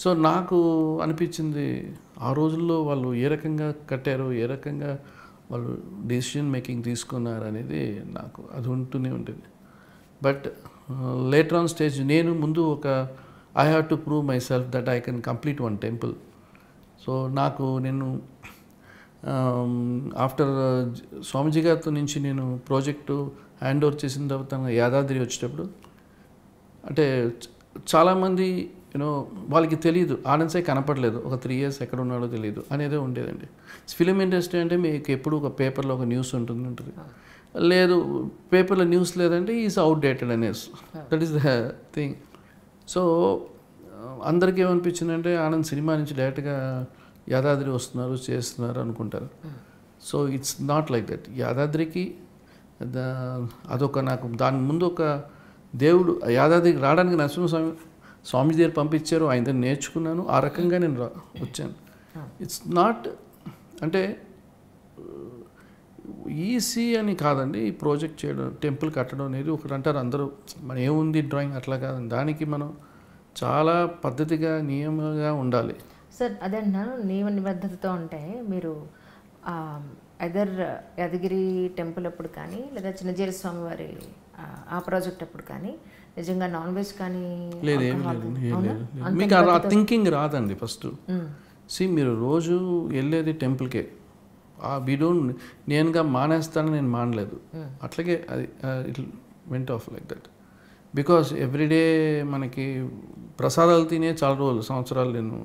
So నాకు అనిపించింది ఆ రోజుల్లో వాళ్ళు ఏ రకంగా కట్టారో, ఏ రకంగా వాళ్ళు డెసిషన్ మేకింగ్ తీసుకున్నారు అనేది నాకు అది ఉంటూనే ఉండేది. బట్ లేటర్ ఆన్ స్టేజ్ నేను ముందు ఒక I have to prove my self that I can complete one temple. So నాకు నేను ఆఫ్టర్ స్వామీజీ గారితో నుంచి నేను ప్రాజెక్టు హ్యాండ్ ఓవర్ చేసిన తర్వాత యాదాద్రి వచ్చేటప్పుడు అంటే చాలామంది యూనో వాళ్ళకి తెలియదు, ఆనంద్ సాయి కనపడలేదు, ఒక 3 years ఎక్కడ ఉన్నాడో తెలియదు అనేదే ఉండేదండి. ఫిలిం ఇండస్ట్రీ అంటే మీకు ఎప్పుడు ఒక పేపర్లో ఒక న్యూస్ ఉంటుంది, లేదు పేపర్లో న్యూస్ లేదంటే ఈజ్ అవుట్డేటెడ్ అనేసి, that is the thing. So అందరికీ ఏమనిపించిందంటే ఆనంద్ సినిమా నుంచి డైరెక్ట్గా యాదాద్రి వస్తున్నారు చేస్తున్నారు అనుకుంటారు. So it's not like that. యాదాద్రికి అదొక నాకు దాని ముందు ఒక దేవుడు యాదాద్రికి రావడానికి నరసింహస్వామి స్వామీజీ దగ్గర పంపించారు, ఆయన దగ్గర నేర్చుకున్నాను, ఆ రకంగా నేను వచ్చాను. ఇట్స్ నాట్ అంటే ఈజీ అని కాదండి ఈ ప్రాజెక్ట్ చేయడం, టెంపుల్ కట్టడం అనేది. ఒకటి అంటారు అందరూ మన ఏముంది డ్రాయింగ్ అట్లా కాదండి, దానికి మనం చాలా పద్ధతిగా నియమంగా ఉండాలి. సార్ అదే అంటున్నాను, నియమ నిబద్ధతతో ఉంటే మీరు ఎదర్ యాదగిరి టెంపుల్ అప్పుడు కానీ లేదా చిన్నజీర స్వామి వారి ఆ ప్రాజెక్ట్ అప్పుడు కానీ నిజంగా నాన్ వెజ్ కానీ లేదు, ఏం లేదు, మీకు ఆ థింకింగ్ రాదండి. ఫస్ట్ మీరు రోజు వెళ్ళేది టెంపుల్కే, వీ డోంట్ నేనుగా మానేస్తాను, నేను మానలేదు, అట్లాగే అది it went off like that. Because everyday మనకి ప్రసాదాలు తినే చాలా రోజులు సంవత్సరాలు నేను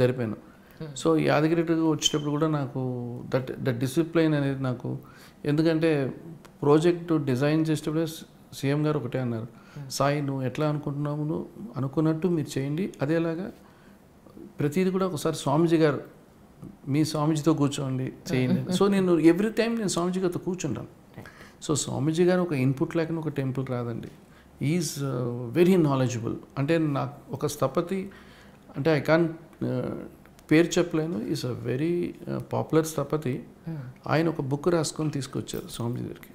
జరిపాను. సో యాదగిరి వచ్చేటప్పుడు కూడా నాకు దట్ డిసిప్లైన్ అనేది నాకు, ఎందుకంటే ప్రాజెక్టు డిజైన్ చేసేటప్పుడే సీఎం గారు ఒకటే అన్నారు, సాయి నువ్వు ఎట్లా అనుకుంటున్నావు, నువ్వు అనుకున్నట్టు మీరు చేయండి, అదేలాగా ప్రతిదీ కూడా ఒకసారి స్వామీజీ గారు మీ స్వామీజీతో కూర్చోండి చేయండి. సో నేను ఎవ్రీ టైం నేను స్వామీజీ గారితో కూర్చుంటాను. సో స్వామీజీ గారు ఒక ఇన్పుట్ లేకుండా ఒక టెంపుల్ రాదండి. Is very knowledgeable. అంటే నాకు ఒక స్థపతి అంటే ఐ కాన్ పేరు చెప్పలేను, ఈజ్ అ వెరీ పాపులర్ స్థపతి. ఆయన ఒక బుక్ రాసుకొని తీసుకొచ్చారు స్వామీజీ దగ్గరికి,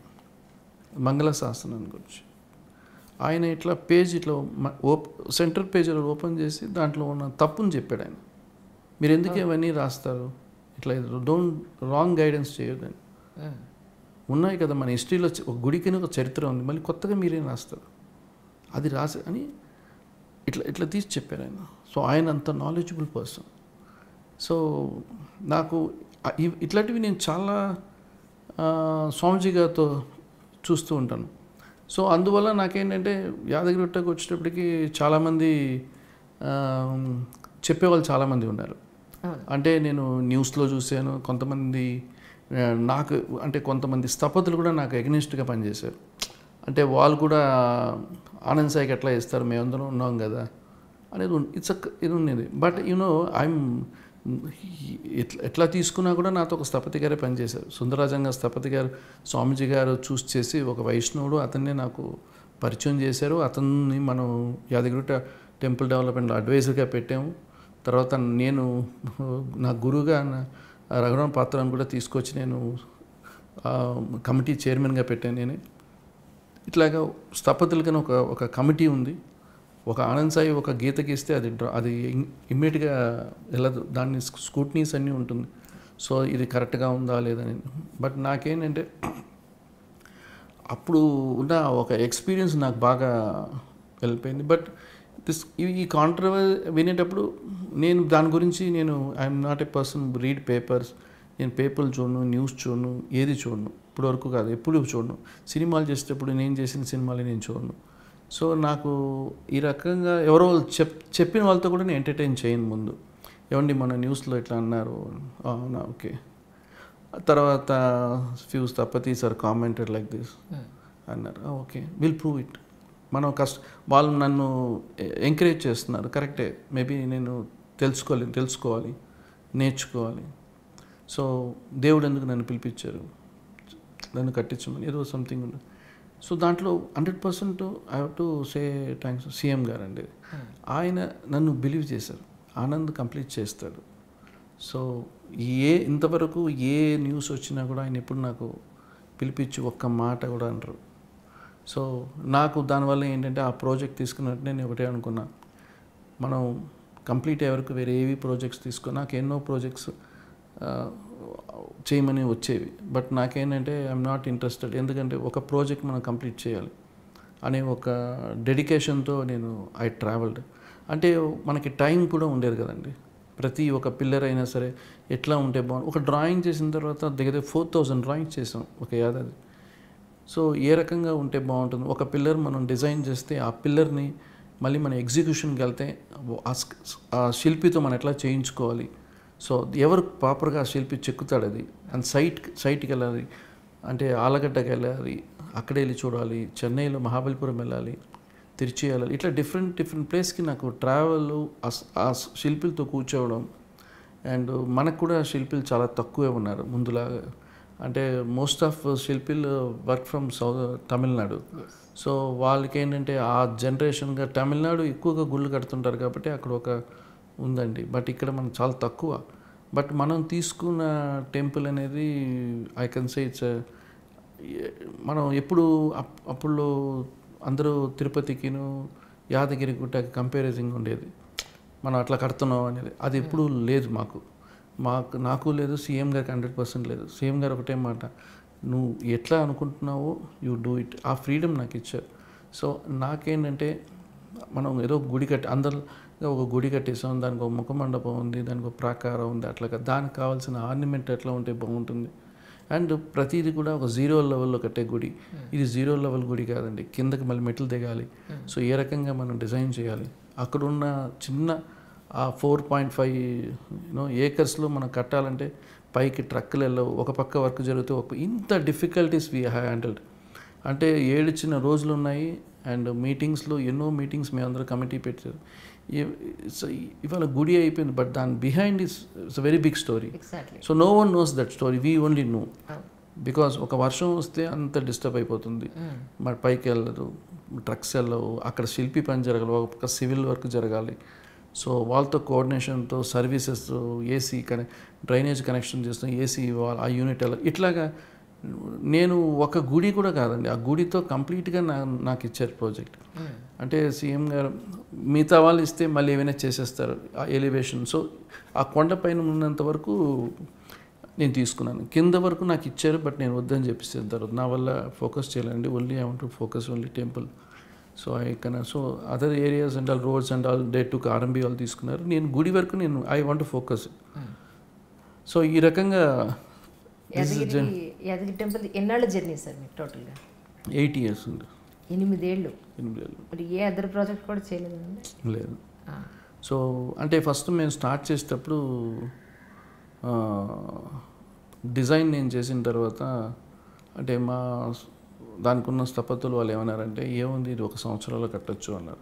మంగళ శాసనం గురించి. ఆయన ఇట్లా పేజ్ ఇట్లా సెంటర్ పేజీలో ఓపెన్ చేసి దాంట్లో ఉన్న తప్పుని చెప్పాడు ఆయన. మీరు ఎందుకు ఇవన్నీ రాస్తారు, ఇట్లా డోంట్ రాంగ్ గైడెన్స్ చేయొద్దని. ఉన్నాయి కదా మన హిస్టరీలో ఒక గుడికి ఒక చరిత్ర ఉంది, మళ్ళీ కొత్తగా మీరేం రాస్తారు, అది రాసి అని ఇట్లా తీసి చెప్పారు ఆయన. సో ఆయన అంత నాలెడ్జబుల్ పర్సన్. సో నాకు ఇట్లాంటివి నేను చాలా స్వామీజీ గారితో చూస్తూ ఉంటాను. సో అందువల్ల నాకేంటంటే యాదగిరిగుట్టకు వచ్చేటప్పటికి చాలామంది చెప్పేవాళ్ళు చాలామంది ఉన్నారు. అంటే నేను న్యూస్లో చూశాను, కొంతమంది నాకు అంటే కొంతమంది స్థపతులు కూడా నాకు ఎగ్నిస్ట్గా పనిచేశారు. అంటే వాళ్ళు కూడా ఆనంద్ సాయికి ఎట్లా ఇస్తారు, మేమందరం ఉన్నాం కదా అనేది ఇది ఉండేది. బట్ ఐఎమ్ ఎట్లా తీసుకున్నా కూడా నాతో ఒక స్థపతి గారే పనిచేశారు, సుందరరాజంగా స్థపతి గారు. స్వామీజీ గారు చూస్ చేసి ఒక వైష్ణవుడు అతన్నే నాకు పరిచయం చేశారు. అతన్ని మనం యాదగిరిగుట్ట టెంపుల్ డెవలప్మెంట్లో అడ్వైజర్గా పెట్టాము. తర్వాత నేను నా గురువుగా రఘురామ పాత్రను కూడా తీసుకొచ్చి నేను కమిటీ చైర్మన్గా పెట్టాను. నేను ఇట్లాగా స్థపతులకని ఒక కమిటీ ఉంది. ఒక ఆనంద్ సాయి ఒక గీత గీస్తే అది ఇమ్మీడియట్గా వెళ్ళదు, దాన్ని స్క్రూటినీస్ అన్నీ ఉంటుంది. సో ఇది కరెక్ట్గా ఉందా లేదని. బట్ నాకేంటంటే అప్పుడు ఉన్న ఒక ఎక్స్పీరియన్స్ నాకు బాగా వెళ్ళిపోయింది. బట్ ఈ కాంట్రవర్సీ వినేటప్పుడు నేను దాని గురించి I'm not a person read papers. నేను పేపర్లు చూడను, న్యూస్ చూడను, ఏది చూడను, ఇప్పుడు వరకు కాదు ఎప్పుడు చూడను. సినిమాలు చేసేటప్పుడు నేను చేసిన సినిమాలు నేను చూడను. సో నాకు ఈ రకంగా ఎవరో చెప్పిన వాళ్ళతో కూడా నేను ఎంటర్టైన్ చేయను. ముందు ఏమండి మన న్యూస్లో ఇట్లా అన్నారు, అవునా ఓకే. తర్వాత ఫ్యూ స్థపతీస్ ఆర్ కామెంటెడ్ లైక్ దిస్ అన్నారు, ఓకే విల్ ప్రూవ్ ఇట్. మనం వాళ్ళు నన్ను ఎంకరేజ్ చేస్తున్నారు, కరెక్టే, మేబీ నేను తెలుసుకోవాలి, నేర్చుకోవాలి. సో దేవుడు ఎందుకు నన్ను పిలిపించారు, నన్ను కట్టించమని ఏదో సంథింగ్ ఉంది. సో దాంట్లో 100% I have to say thanks CM గారు అండి. ఆయన నన్ను బిలీవ్ చేశారు, ఆనంద్ కంప్లీట్ చేస్తాడు. సో ఇంతవరకు ఏ న్యూస్ వచ్చినా కూడా ఆయన ఎప్పుడు నాకు పిలిపించి ఒక్క మాట కూడా అంటారు. సో నాకు దానివల్ల ఏంటంటే ఆ ప్రాజెక్ట్ తీసుకున్నట్టు నేను ఒకటే అనుకున్నా, మనం కంప్లీట్ అయ్యే వరకు వేరే ఏవి ప్రాజెక్ట్స్ తీసుకుని నాకు ఎన్నో ప్రాజెక్ట్స్ చేయమని వచ్చేవి. బట్ నాకేంటంటే ఐఎమ్ నాట్ ఇంట్రెస్టెడ్, ఎందుకంటే ఒక ప్రాజెక్ట్ మనం కంప్లీట్ చేయాలి అనే ఒక డెడికేషన్తో నేను ఐ ట్రావెల్డ్. అంటే మనకి టైం కూడా ఉండేది కదండి. ప్రతి ఒక పిల్లర్ అయినా సరే ఎట్లా ఉంటే బాగుంది. ఒక డ్రాయింగ్ చేసిన తర్వాత దగ్గర 4000 డ్రాయింగ్స్ చేసాం ఒక ఏడాది. సో ఏ రకంగా ఉంటే బాగుంటుంది, ఒక పిల్లర్ మనం డిజైన్ చేస్తే ఆ పిల్లర్ని మళ్ళీ మన ఎగ్జిక్యూషన్కి వెళ్తే ఆ శిల్పితో మనం ఎట్లా చేయించుకోవాలి. సో ఎవరు ప్రాపర్గా ఆ శిల్పి చెక్కుతాడు అది, అండ్ సైట్కి వెళ్ళాలి, అంటే ఆలగడ్డకి వెళ్ళాలి, అక్కడే వెళ్ళి చూడాలి, చెన్నైలో మహాబలిపురం వెళ్ళాలి, తిరుచి వెళ్ళాలి, ఇట్లా డిఫరెంట్ ప్లేస్కి నాకు ట్రావెల్, ఆ శిల్పులతో కూర్చోవడం. అండ్ మనకు కూడా శిల్పులు చాలా తక్కువే ఉన్నారు ముందులాగా. అంటే మోస్ట్ ఆఫ్ శిల్పులు వర్క్ ఫ్రమ్ తమిళనాడు. సో వాళ్ళకి ఏంటంటే ఆ జనరేషన్గా తమిళనాడు ఎక్కువగా గుళ్ళు కడుతుంటారు కాబట్టి అక్కడ ఒక ఉందండి. బట్ ఇక్కడ మనకు చాలా తక్కువ. బట్ మనం తీసుకున్న టెంపుల్ అనేది ఐ కెన్ సే ఇట్స్, మనం ఎప్పుడు అప్పుడు అందరూ తిరుపతికిను యాదగిరి గుట్టకి కంపారిజన్ ఉండేది, మనం అట్లా కడుతున్నాం అనేది. అది ఎప్పుడు లేదు నాకు లేదు, సీఎం గారికి 100% లేదు. సీఎం గారు ఒకటే మాట, నువ్వు ఎట్లా అనుకుంటున్నావో యూ డూ ఇట్, ఆ ఫ్రీడమ్ నాకు ఇచ్చారు. సో నాకేంటంటే మనం ఏదో గుడి అందరిగా ఒక గుడి కట్టేసాం, దానికి ఒక ముఖ మండపం ఉంది, దానికి ఒక ప్రాకారం ఉంది, అట్లా దానికి కావాల్సిన ఆర్నమెంట్ ఎట్లా ఉంటే బాగుంటుంది. అండ్ ప్రతిదీ కూడా ఒక 0 లెవెల్లో కట్టే గుడి, ఇది 0 లెవెల్ గుడి కాదండి, కిందకి మళ్ళీ మెట్లు దిగాలి. సో ఏ రకంగా మనం డిజైన్ చేయాలి, అక్కడున్న చిన్న ఆ 4.5 ఏకర్స్లో మనం కట్టాలంటే పైకి ట్రక్కులు వెళ్ళవు, ఒక పక్క వర్క్ జరిగితే ఇంత డిఫికల్టీస్ వీ హ్యాండిల్డ్. అంటే ఏడిచిన రోజులు ఉన్నాయి. అండ్ మీటింగ్స్లో ఎన్నో మీటింగ్స్ మేమందరూ కమిటీ పెట్టారు. ఇవాళ గుడి అయిపోయింది, బట్ దాని behind it's very big story. So no one knows that story, we only know. Because ఒక వర్షం వస్తే అంత డిస్టర్బ్ అయిపోతుంది, మరి పైకి వెళ్ళదు, ట్రక్స్ వెళ్ళవు, అక్కడ శిల్పి పని జరగాలి, ఒక సివిల్ వర్క్ జరగాలి. సో వాళ్ళతో కోఆర్డినేషన్తో సర్వీసెస్, ఏసీ డ్రైనేజ్ కనెక్షన్ చేస్తాం, ఏసీ ఇవ్వాలి, ఆ యూనిట్ వెళ్ళాలి. ఇట్లాగా నేను ఒక గుడి కూడా కాదండి, ఆ గుడితో కంప్లీట్గా నాకు ఇచ్చారు ప్రాజెక్ట్. అంటే సీఎం గారు మిగతా వాళ్ళు ఇస్తే మళ్ళీ ఏమైనా చేసేస్తారు ఆ ఎలివేషన్. సో ఆ కొండపైన ఉన్నంత వరకు నేను తీసుకున్నాను, కింద వరకు నాకు ఇచ్చారు, బట్ నేను వద్దని చెప్పేసిన తర్వాత నా వల్ల ఫోకస్ చేయాలండి. Only I want to focus only temple. So so other areas and all roads and all day to RMB వాళ్ళు తీసుకున్నారు. నేను గుడి వరకు I want to focus. So ఈ రకంగా యాదగిరి టెంపుల్ ఎన్నాళ్ళ జర్నీ సార్ మీకు టోటల్గా? 8 years ఉంది. 8 ఏళ్ళు. మరి ఏ అదర్ ప్రాజెక్ట్ కూడా చేయలేదండి? లేదు. సో అంటే ఫస్ట్ మేము స్టార్ట్ చేసేటప్పుడు డిజైన్ నేను చేసిన తర్వాత అంటే దానికి ఉన్న స్థపతులు వాళ్ళు ఏమన్నారంటే, ఏముంది ఇది 1 సంవత్సరంలో కట్టచ్చు అన్నారు.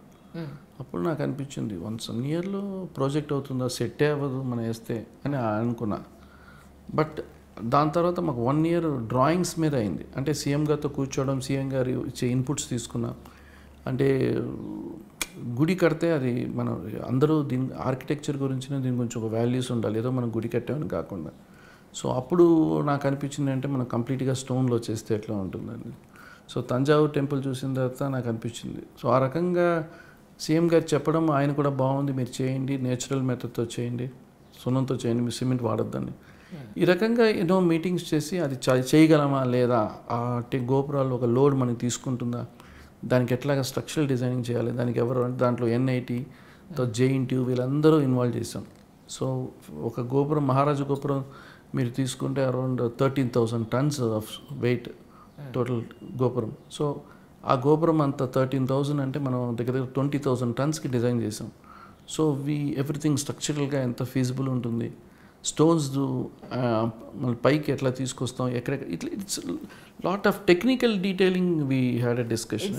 అప్పుడు నాకు అనిపించింది 1 yearలో ప్రాజెక్ట్ అవుతుందా, సెట్టే అవ్వదు మనం వేస్తే అని అనుకున్నా. బట్ దాని తర్వాత మాకు 1 year డ్రాయింగ్స్ మీద అయింది. అంటే సీఎం గారితో కూర్చోవడం, సీఎం గారు ఇచ్చే ఇన్పుట్స్ తీసుకున్నా. అంటే గుడి కడితే అది మనం అందరూ దీని ఆర్కిటెక్చర్ గురించి దీని గురించి ఒక వాల్యూస్ ఉండాలి, ఏదో మనం గుడి కట్టామని కాకుండా. సో అప్పుడు నాకు అనిపించింది అంటే మనం కంప్లీట్గా స్టోన్లో చేస్తే ఎట్లా ఉంటుందని. సో తంజావూరు టెంపుల్ చూసిన తర్వాత నాకు అనిపించింది. సో ఆ రకంగా సీఎం గారు చెప్పడం, ఆయన కూడా బాగుంది, మీరు చేయండి, నేచురల్ మెథడ్తో చేయండి, సున్నంతో చేయండి, మీరు సిమెంట్ వాడొద్దని. ఈ రకంగా ఎన్నో మీటింగ్స్ చేసి అది చేయగలమా లేదా, ఆ గోపురాలు ఒక లోడ్ మనకి తీసుకుంటుందా, దానికి ఎట్లాగా స్ట్రక్చరల్ డిజైనింగ్ చేయాలి, దానికి ఎవరు అంటే దాంట్లో NITతో JNTU వీళ్ళందరూ ఇన్వాల్వ్ చేసాం. సో ఒక గోపురం, మహారాజు గోపురం మీరు తీసుకుంటే around 13,000 tons of weight total గోపురం. సో ఆ గోపురం అంతా 13,000 అంటే మనం దగ్గర 20,000 tonsకి డిజైన్ చేసాం. సో ఎవ్రీథింగ్ స్ట్రక్చరల్గా ఎంత ఫీజిబుల్ ఉంటుంది, స్టోన్స్ మన పైకి ఎట్లా తీసుకొస్తాం, ఎక్కడెక్కడ, ఇట్లా it's lot of technical detailing we had a discussion.